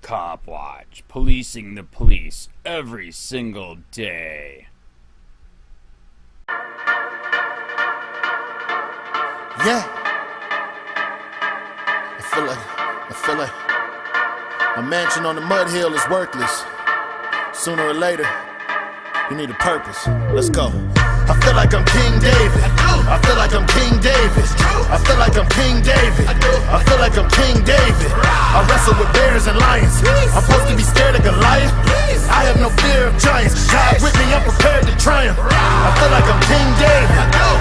COPWATCH, policing the police every single day. Yeah. I feel like a mansion on the mud hill is worthless. Sooner or later, you need a purpose. Let's go. I feel like I'm King David. I feel like I'm King David. I feel like I'm King David. I feel like I'm King David. I wrestle with bears and lions. I'm supposed to be scared of Goliath. I have no fear of giants. God with me, I'm prepared to triumph. I feel like I'm King David.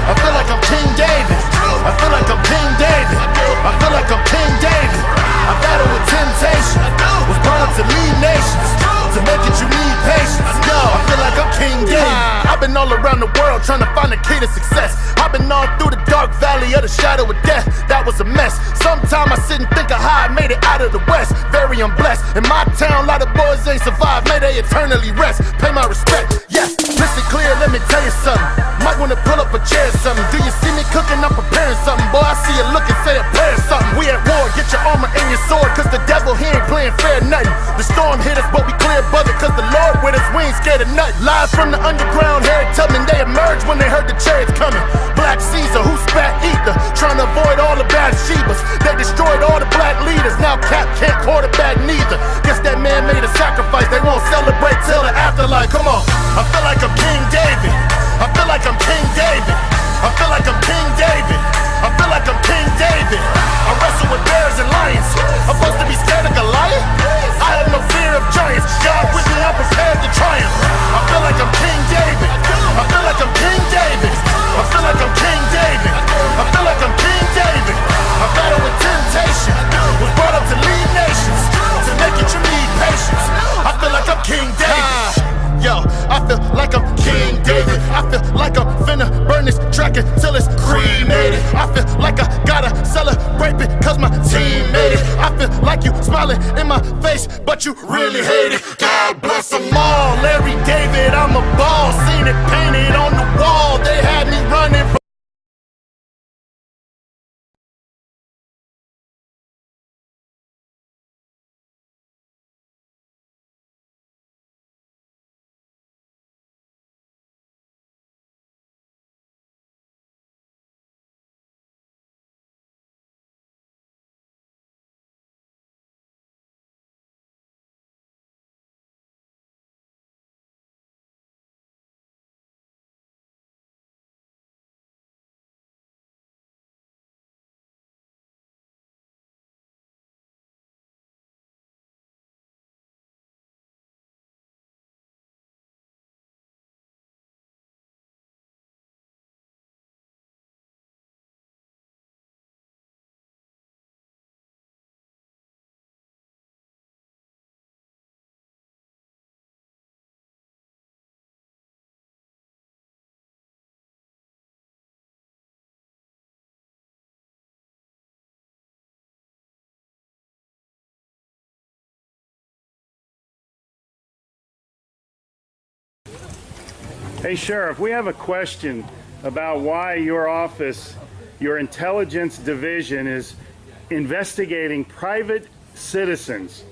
I feel like I'm King David. I feel like I'm King David. I feel like I'm King David. I battle with temptation. Was brought up to lead nations. To make it, you need patience. Yo, I feel like I'm King David. I've been all around the world trying to find the key to success. I've been all through the dark valley of the shadow of death. That was a mess. Sometimes I sit and think of how I made it out of the west. Very unblessed. In my town, a lot of boys ain't survived. May they eternally rest. Pay my respect. Yes, listen clear, let me tell you something. Might wanna pull up a chair or something. Do you see me cooking? I'm preparing something. Boy, I see you looking, say a prayer or something. We at war, get your armor and your sword, cause the devil, he ain't playing fair nothing. The storm hit us, but we clear above it, cause the Lord with us, we ain't scared of nothing. Live from the underground, Harry Tubman, they emerged when they heard the chariots coming. Black Caesar, who spat ether, trying to avoid all the bad Shebas. They destroyed all the black leaders, now Cap can't quarterback neither. Guess that man made a sacrifice, they won't celebrate till the afterlife. Come on, I feel like I'm King David. I feel like I'm King David. I feel like I'm King David. I feel like I'm King David. I wrestle with bears and lions. I'm supposed to be scared of Goliath. I have no fear of giants. God with me, I'm prepared to triumph. I feel like I'm King David. I feel like I'm King David. I feel like I'm King David. I feel like I'm King David. I battle with temptation. Was brought up to lead nations. To make it, you need patience. I feel like I'm King David. Yo, I feel like I'm King David. I feel like I'm finna burn this track until it's cremated. I feel like I gotta celebrate because my team made it. I feel like you smiling in my face, but you really hate it. God bless them all. Larry David, I'm a ball. Seen it painted on the wall. They had me running from Hey Sheriff, we have a question about why your office, your intelligence division, is investigating private citizens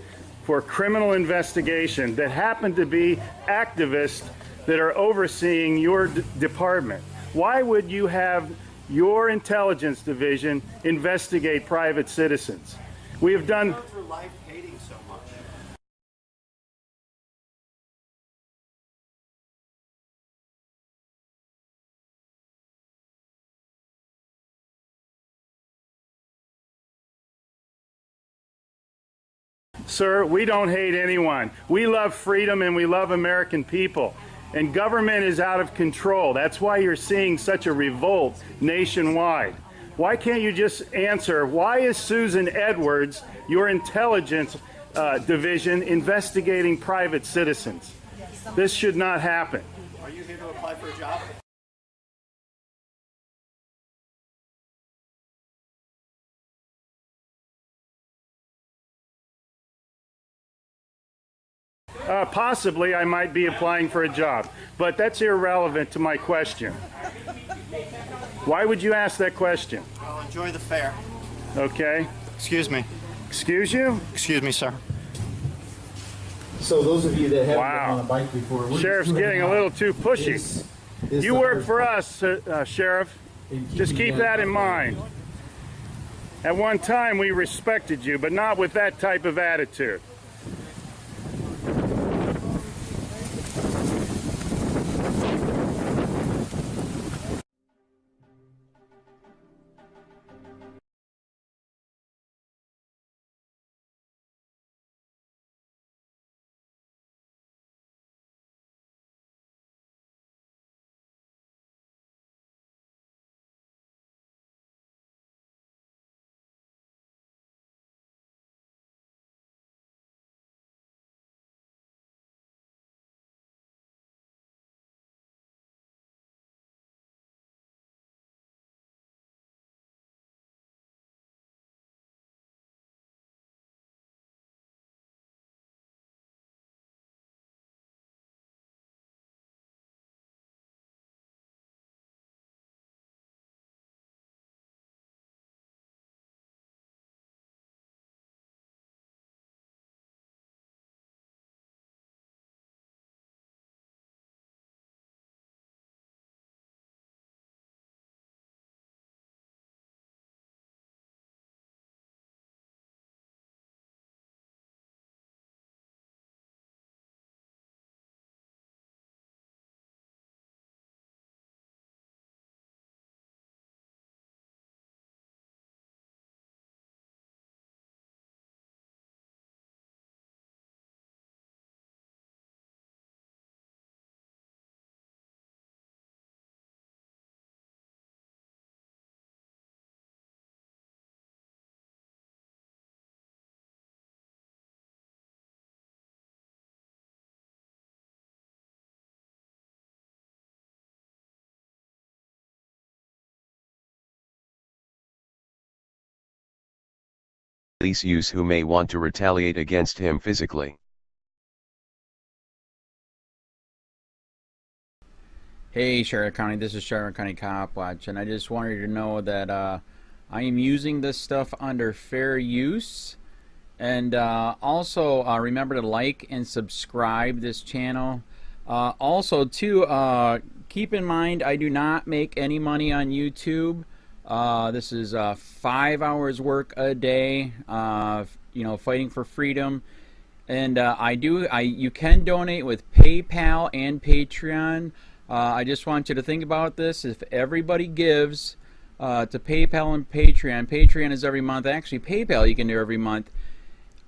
for criminal investigation that happen to be activists that are overseeing your department. Why would you have your intelligence division investigate private citizens? We have done... for life hating so much. Sir, we don't hate anyone. We love freedom and we love American people. And government is out of control. That's why you're seeing such a revolt nationwide. Why can't you just answer, why is Susan Edwards, your intelligence division, investigating private citizens? This should not happen. Are you here to apply for a job? Possibly I might be applying for a job, but that's irrelevant to my question. Why would you ask that question? Well, enjoy the fair. Okay. Excuse me. Excuse you? Excuse me, sir. So those of you that haven't Wow. been on a bike before, we're Sheriff's just getting a little too pushy. You work for us, Sheriff. Just keep that in mind. At one time, we respected you, but not with that type of attitude. Police use who may want to retaliate against him physically. Hey Charlotte County, this is Charlotte County COPWATCH, and I just wanted you to know that I am using this stuff under fair use. And also remember to like and subscribe this channel. Also too, keep in mind I do not make any money on YouTube. This is 5 hours work a day, you know, fighting for freedom. And you can donate with PayPal and Patreon. I just want you to think about this. If everybody gives to PayPal and Patreon, Patreon is every month. Actually, PayPal you can do every month.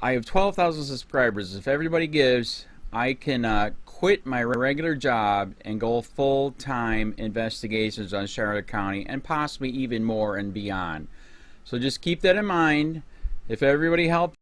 I have 12,000 subscribers. If everybody gives, I can quit my regular job and go full-time investigations on Charlotte County and possibly even more and beyond. So just keep that in mind. If everybody helps